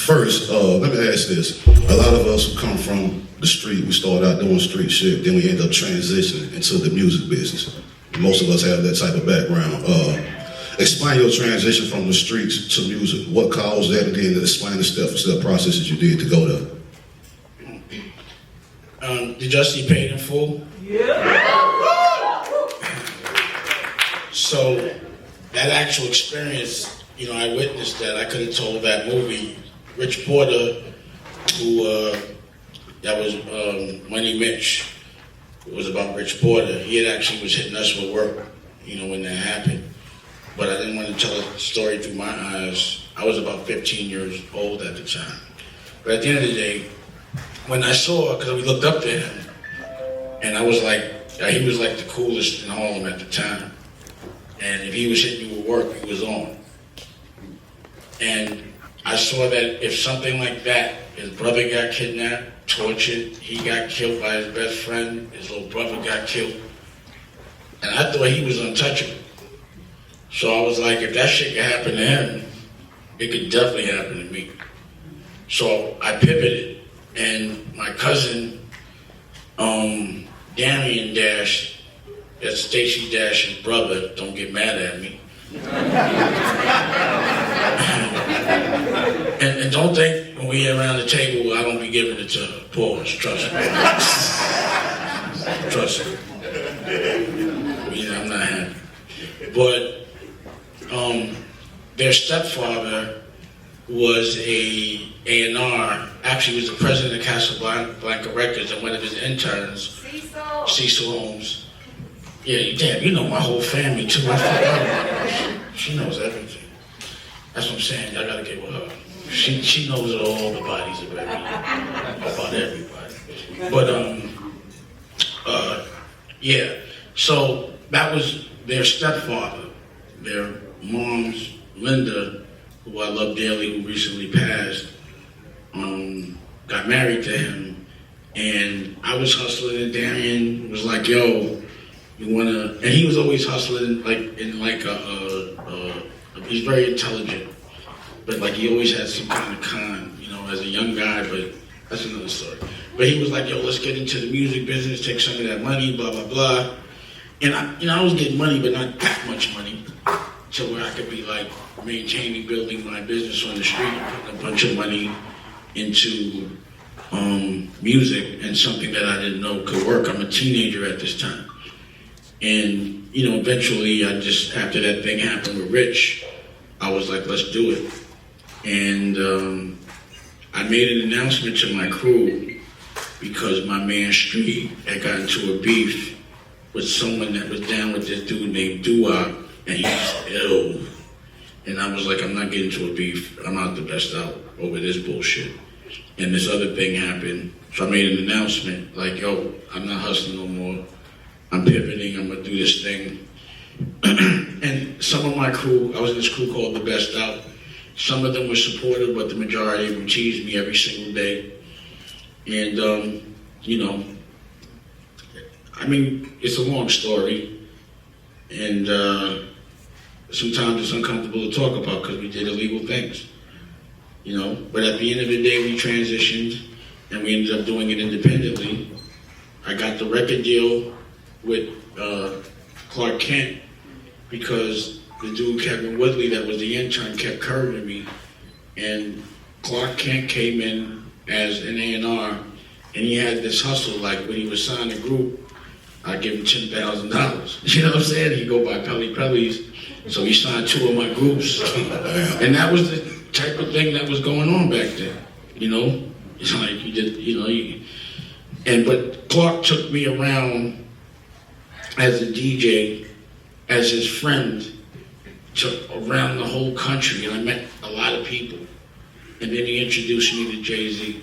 First, let me ask this. A lot of us who come from the street, we start out doing street shit, then we end up transitioning into the music business. Most of us have that type of background. Explain your transition from the streets to music. What caused that, and then explain the step-for-step processes you did to go there. Did y'all see Paid in Full? Yeah. So that actual experience, you know, I witnessed that. I could have told that movie. Rich Porter, who that was Money Mitch. It was about Rich Porter. He had actually was hitting us with work, you know, when that happened. But I didn't want to tell the story through my eyes. I was about 15 years old at the time. But at the end of the day, when I saw, because we looked up to him, and I was like, he was like the coolest in Harlem at the time. And if he was hitting you with work, he was on. And I saw that if something like that, his brother got kidnapped, tortured, he got killed by his best friend, his little brother got killed. And I thought he was untouchable. So I was like, if that shit could happen to him, it could definitely happen to me. So I pivoted, and my cousin, Darian Dash, that's Stacey Dash's brother, don't get mad at me. and don't think when we around the table, I don't be giving it to her. Pause, trust me. Trust me. I'm not happy. But their stepfather was a A&R, actually was the president of Casablanca Records, and one of his interns, Cecil Holmes. Yeah, damn, you know my whole family too. I forgot about her. She knows everything. That's what I'm saying, y'all gotta get with her. She knows all the bodies of about everybody. But, yeah, so that was their stepfather. Their mom's, Linda, who I love dearly, who recently passed, got married to him. And I was hustling, and Darian was like, yo, you wanna, and he was always hustling, he's very intelligent, but like he always had some kind of con, you know, as a young guy, but that's another story. But he was like, yo, let's get into the music business, take some of that money, blah, blah, blah. And I was getting money, but not that much money, to where I could be like maintaining, building my business on the street, putting a bunch of money into music, and something that I didn't know could work. I'm a teenager at this time. And, you know, eventually after that thing happened with Rich, I was like, let's do it. And I made an announcement to my crew because my man Street had got into a beef with someone that was down with this dude named Doo-Wop, and he's ill. And I was like, I'm not getting into a beef. I'm out the best out over this bullshit. And this other thing happened. So I made an announcement like, yo, I'm not hustling no more. I'm pivoting, I'm gonna do this thing. And some of my crew, I was in this crew called The Best Out. Some of them were supportive, but the majority of them teased me every single day. And, you know, I mean, it's a long story. And sometimes it's uncomfortable to talk about because we did illegal things, you know? But at the end of the day, we transitioned and we ended up doing it independently. I got the record deal with Clark Kent because the dude Kevin Woodley that was the intern kept curving me, and Clark Kent came in as an A&R, and he had this hustle, like when he was signing a group, I'd give him $10,000. You know what I'm saying? He'd go buy Pelly Pellies, so he signed 2 of my groups. And that was the type of thing that was going on back then, you know? It's like you did, you know, but Clark took me around as a DJ, as his friend, around the whole country, and I met a lot of people. And then he introduced me to Jay-Z.